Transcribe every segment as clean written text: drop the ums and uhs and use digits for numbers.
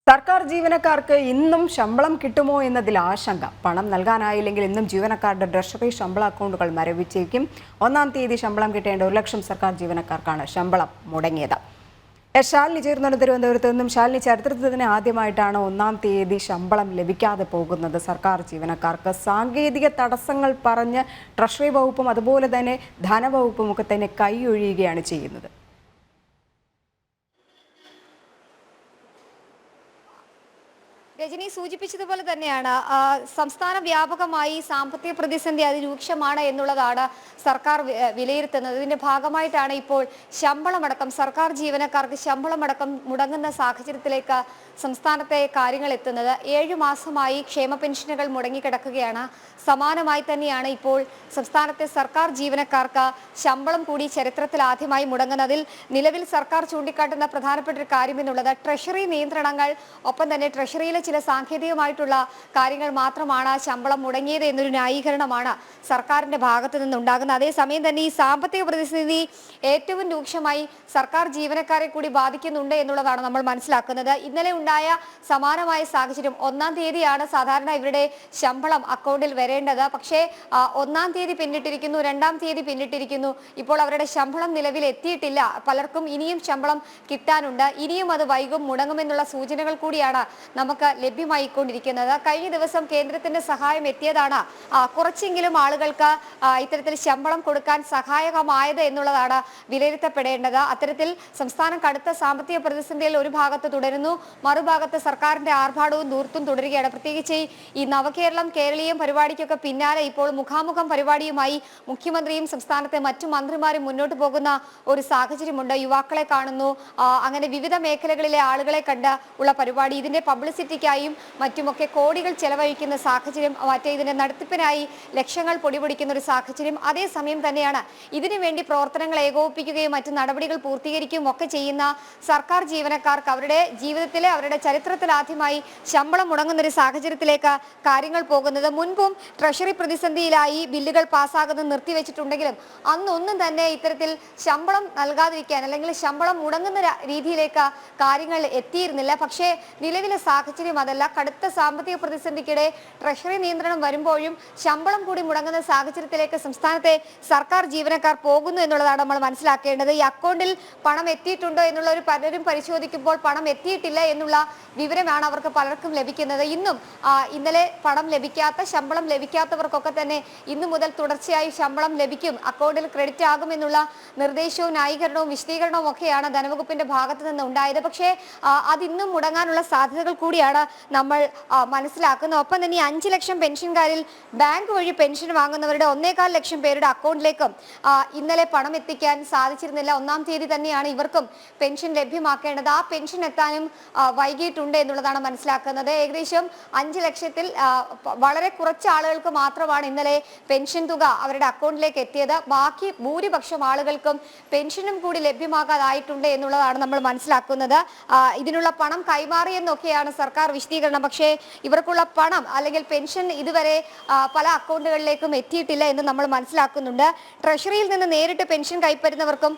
സർക്കാർ ജീവനക്കാർക്ക് ഇന്നും ശമ്പളം കിട്ടുമോ എന്നതിൽ ആശങ്ക. പണം നൽകാനായില്ലെങ്കിൽ ഇന്നും ജീവനക്കാരുടെ ട്രഷറി ശമ്പള അക്കൗണ്ടുകൾ മരവിച്ചേക്കും. 1-ാം തീയതി ശമ്പളം കിട്ടേണ്ട 1 ലക്ഷം സർക്കാർ ജീവനക്കാർക്കാണ് ശമ്പളം മുടങ്ങിയത്. ശാലിനി ചേർന്നുകൊണ്ട് തിരുവനന്തപുരത്ത് നിന്നും. ശാലിനി, ചരിത്രത്തിൽ തന്നെ ആദ്യമായിട്ടാണ് 1-ാം തീയതി ശമ്പളം ലഭിക്കാതെ പോകുന്നത് സർക്കാർ ജീവനക്കാർക്ക്. സാങ്കേതിക തടസ്സങ്ങൾ പറഞ്ഞ് ട്രഷറി വകുപ്പും അതുപോലെ തന്നെ ധനവകുപ്പും ഒക്കെ തന്നെ കൈയൊഴിയുകയാണ് ചെയ്യുന്നത്. രജനി സൂചിപ്പിച്ചതുപോലെ തന്നെയാണ് സംസ്ഥാന വ്യാപകമായി സാമ്പത്തിക പ്രതിസന്ധി അതിരൂക്ഷമാണ് എന്നുള്ളതാണ് സർക്കാർ വിലയിരുത്തുന്നത്. ഇതിന്റെ ഭാഗമായിട്ടാണ് ഇപ്പോൾ ശമ്പളമടക്കം സർക്കാർ ജീവനക്കാർക്ക് ശമ്പളമടക്കം മുടങ്ങുന്ന സാഹചര്യത്തിലേക്ക് സംസ്ഥാനത്തെ കാര്യങ്ങൾ എത്തുന്നത്. 7 മാസമായി ക്ഷേമ പെൻഷനുകൾ മുടങ്ങിക്കിടക്കുകയാണ്. സമാനമായി തന്നെയാണ് ഇപ്പോൾ സംസ്ഥാനത്തെ സർക്കാർ ജീവനക്കാർക്ക് ശമ്പളം കൂടി ചരിത്രത്തിൽ ആദ്യമായി മുടങ്ങുന്നതിൽ നിലവിൽ സർക്കാർ ചൂണ്ടിക്കാട്ടുന്ന പ്രധാനപ്പെട്ട ഒരു കാര്യം എന്നുള്ളത് ട്രഷറി നിയന്ത്രണങ്ങൾ, ഒപ്പം തന്നെ ട്രഷറിയിലെ ചില സാങ്കേതികമായിട്ടുള്ള കാര്യങ്ങൾ മാത്രമാണ് ശമ്പളം മുടങ്ങിയത് എന്നൊരു ന്യായീകരണമാണ് സർക്കാരിന്റെ ഭാഗത്തു നിന്നുണ്ടാകുന്നത്. അതേസമയം തന്നെ ഈ സാമ്പത്തിക പ്രതിസന്ധി ഏറ്റവും രൂക്ഷമായി സർക്കാർ ജീവനക്കാരെ കൂടി ബാധിക്കുന്നുണ്ട് എന്നുള്ളതാണ് നമ്മൾ മനസ്സിലാക്കുന്നത്. ഇന്നലെ ഉണ്ടായ സമാനമായ സാഹചര്യം 1-ാം തീയതിയാണ് സാധാരണ ഇവരുടെ ശമ്പളം അക്കൗണ്ടിൽ വരേണ്ടത്. പക്ഷേ 1-ാം തീയതി പിന്നിട്ടിരിക്കുന്നു, 2-ാം തീയതി പിന്നിട്ടിരിക്കുന്നു. ഇപ്പോൾ അവരുടെ ശമ്പളം നിലവിൽ എത്തിയിട്ടില്ല. പലർക്കും ഇനിയും ശമ്പളം കിട്ടാനുണ്ട്. ഇനിയും അത് വൈകും, മുടങ്ങുമെന്നുള്ള സൂചനകൾ കൂടിയാണ് നമുക്ക് ലഭ്യമായിക്കൊണ്ടിരിക്കുന്നത്. കഴിഞ്ഞ ദിവസം കേന്ദ്രത്തിന്റെ സഹായം എത്തിയതാണ് കുറച്ചെങ്കിലും ആളുകൾക്ക് ഇത്തരത്തിൽ ശമ്പളം കൊടുക്കാൻ സഹായകമായത് എന്നുള്ളതാണ് വിലയിരുത്തപ്പെടേണ്ടത്. അത്തരത്തിൽ സംസ്ഥാനം കടുത്ത സാമ്പത്തിക പ്രതിസന്ധിയിൽ ഒരു ഭാഗത്ത് തുടരുന്നു, മറുഭാഗത്ത് സർക്കാരിന്റെ ആർഭാടവും ദൂർത്തും തുടരുകയാണ്. പ്രത്യേകിച്ച് ഈ നവകേരളം കേരളീയം പരിപാടിക്കൊക്കെ പിന്നാലെ ഇപ്പോൾ മുഖാമുഖം പരിപാടിയുമായി മുഖ്യമന്ത്രിയും സംസ്ഥാനത്തെ മറ്റു മന്ത്രിമാരും മുന്നോട്ട് പോകുന്ന ഒരു സാഹചര്യമുണ്ട്. യുവാക്കളെ കാണുന്നു, അങ്ങനെ വിവിധ മേഖലകളിലെ ആളുകളെ കണ്ട് ഉള്ള പരിപാടി. ഇതിന്റെ പബ്ലിസിറ്റിക്കായും മറ്റുമൊക്കെ കോടികൾ ചെലവഴിക്കുന്ന സാഹചര്യം, ഇതിന്റെ നടത്തിപ്പിനായി ലക്ഷങ്ങൾ പൊടിപൊടിക്കുന്ന ഒരു സാഹചര്യം. അതേസമയം തന്നെയാണ് ഇതിനു വേണ്ടി പ്രവർത്തനങ്ങൾ ഏകോപിപ്പിക്കുകയും മറ്റു നടപടികൾ പൂർത്തീകരിക്കുകയും ഒക്കെ ചെയ്യുന്ന സർക്കാർ ജീവനക്കാർക്ക് അവരുടെ ജീവിതത്തിലെ അവരുടെ ചരിത്രത്തിൽ ആദ്യമായി ശമ്പളം മുടങ്ങുന്ന ഒരു സാഹചര്യത്തിലേക്ക് കാര്യങ്ങൾ പോകുന്നത്. മുൻപും ട്രഷറി പ്രതിസന്ധിയിലായി ബില്ലുകൾ പാസ്സാകുന്നത് നിർത്തിവെച്ചിട്ടുണ്ടെങ്കിലും അന്നൊന്നും തന്നെ ഇത്തരത്തിൽ ശമ്പളം നൽകാതിരിക്കാൻ അല്ലെങ്കിൽ ശമ്പളം മുടങ്ങുന്ന രീതിയിലേക്ക് കാര്യങ്ങൾ എത്തിയിരുന്നില്ല. പക്ഷേ നിലവിലെ സാഹചര്യം അതല്ല. കടുത്ത സാമ്പത്തിക പ്രതിസന്ധിക്കിടെ ട്രഷറി നിയന്ത്രണം വരുമ്പോഴും ശമ്പളം കൂടി മുടങ്ങുന്ന സാഹചര്യത്തിലേക്ക് സംസ്ഥാനത്തെ സർക്കാർ ജീവനക്കാർ പോകുന്നു എന്നുള്ളതാണ് നമ്മൾ മനസ്സിലാക്കേണ്ടത്. ഈ അക്കൗണ്ടിൽ പണം എത്തിയിട്ടുണ്ടോ എന്നുള്ള പലരും പരിശോധിക്കുമ്പോൾ പണം എത്തിയിട്ടില്ല എന്നുള്ള വിവരമാണ് അവർക്ക് പലർക്കും ലഭിക്കുന്നത്. ഇന്നലെ പണം ലഭിക്കാത്ത, ശമ്പളം ലഭിക്കാത്തവർക്കൊക്കെ തന്നെ ഇന്നു മുതൽ തുടർച്ചയായി ശമ്പളം ലഭിക്കും, അക്കൗണ്ടിൽ ക്രെഡിറ്റ് ആകുമെന്നുള്ള നിർദ്ദേശവും ന്യായീകരണവും വിശദീകരണവും ഒക്കെയാണ് ധനവകുപ്പിന്റെ ഭാഗത്ത് നിന്ന് ഉണ്ടായത്. പക്ഷേ അതിന്നും മുടങ്ങാനുള്ള സാധ്യതകൾ കൂടിയാണ് നമ്മൾ മനസ്സിലാക്കുന്നത്. ഒപ്പം തന്നെ 5 ലക്ഷം പെൻഷൻകാരിൽ ബാങ്ക് വഴി പെൻഷൻ വാങ്ങുന്നവരുടെ 1.25 ലക്ഷം പേരുടെ അക്കൗണ്ടിലേക്കും ഇന്നലെ പണം എത്തിക്കാൻ സാധിച്ചിരുന്നില്ല. 1-ാം തീയതി തന്നെയാണ് ഇവർക്കും പെൻഷൻ ലഭ്യമാക്കേണ്ടത്. ആ പെൻഷൻ എത്താനും വൈകിട്ടുണ്ട് എന്നുള്ളതാണ് മനസ്സിലാക്കുന്നത്. ഏകദേശം 5 ലക്ഷത്തിൽ വളരെ കുറച്ച് ആളുകൾക്ക് മാത്രമാണ് ഇന്നലെ പെൻഷൻ തുക അവരുടെ അക്കൗണ്ടിലേക്ക് എത്തിയത്. ബാക്കി ഭൂരിപക്ഷം ആളുകൾക്കും പെൻഷനും കൂടി ലഭ്യമാകാതായിട്ടുണ്ട് എന്നുള്ളതാണ് നമ്മൾ മനസ്സിലാക്കുന്നത്. ഇതിനുള്ള പണം കൈമാറിയെന്നൊക്കെയാണ് സർക്കാർ വിശദീകരണം. പക്ഷേ ഇവർക്കുള്ള പണം അല്ലെങ്കിൽ പെൻഷൻ ഇതുവരെ പല അക്കൗണ്ടുകളിലേക്കും എത്തിയിട്ടില്ല എന്ന് നമ്മൾ മനസ്സിലാക്കുന്നുണ്ട്. ട്രഷറിയിൽ നിന്ന് നേരിട്ട് പെൻഷൻ കൈപ്പറ്റുന്നവർക്കും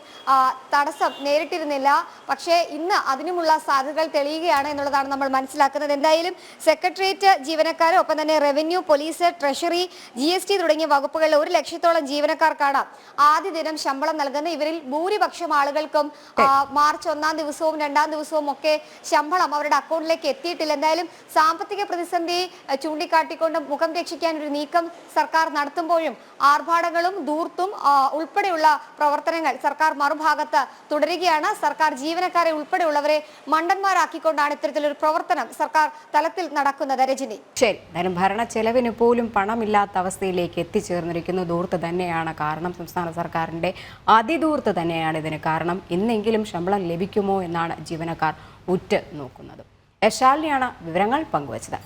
തടസ്സം നേരിട്ടിരുന്നില്ല. പക്ഷേ ഇന്ന് അതിനുമുള്ള സാധ്യതകൾ തെളിയുകയാണ് എന്നുള്ളതാണ് നമ്മൾ മനസ്സിലാക്കുന്നത്. എന്തായാലും സെക്രട്ടേറിയറ്റ് ജീവനക്കാരും ഒപ്പം തന്നെ റവന്യൂ, പോലീസ്, ട്രഷറി, GST തുടങ്ങിയ വകുപ്പുകളിലെ 1 ലക്ഷത്തോളം ജീവനക്കാർക്കാണ് ആദ്യ ദിനം ശമ്പളം നൽകുന്നത്. ഇവരിൽ ഭൂരിപക്ഷം ആളുകൾക്കും മാർച്ച് 1-ാം ദിവസവും 2-ാം ദിവസവും ഒക്കെ ശമ്പളം അവരുടെ അക്കൗണ്ടിലേക്ക് എത്തിയിട്ടില്ല. എന്തായാലും സാമ്പത്തിക പ്രതിസന്ധി ചൂണ്ടിക്കാട്ടിക്കൊണ്ട് മുഖം രക്ഷിക്കാൻ ഒരു നീക്കം സർക്കാർ നടത്തുമ്പോഴും ആർഭാടങ്ങളും ദൂർത്തും ഉൾപ്പെടെയുള്ള പ്രവർത്തനങ്ങൾ സർക്കാർ മറുഭാഗത്ത് തുടരുകയാണ്. സർക്കാർ ജീവനക്കാരെ ഉൾപ്പെടെയുള്ളവരെ മണ്ടന്മാരാക്കിക്കൊണ്ടാണ് ഇത്തരത്തിലൊരു പ്രവർത്തനം സർക്കാർ തലത്തിൽ നടക്കുന്നത്. രജനി, ശരി, ഭരണ ചെലവിന് പോലും പണമില്ലാത്ത അവസ്ഥയിലേക്ക് എത്തിച്ചേർന്നിരിക്കുന്നു. ദൂർത്ത് തന്നെയാണ് കാരണം. സംസ്ഥാന സർക്കാരിന്റെ അതിദൂർത്ത് തന്നെയാണ് ഇതിന് കാരണം. ഇന്നെങ്കിലും ശമ്പളം ലഭിക്കുമോ എന്നാണ് ജീവനക്കാർ ഉറ്റ് നോക്കുന്നത്. ശാലിനിയാണ് വിവരങ്ങൾ പങ്കുവച്ചത്.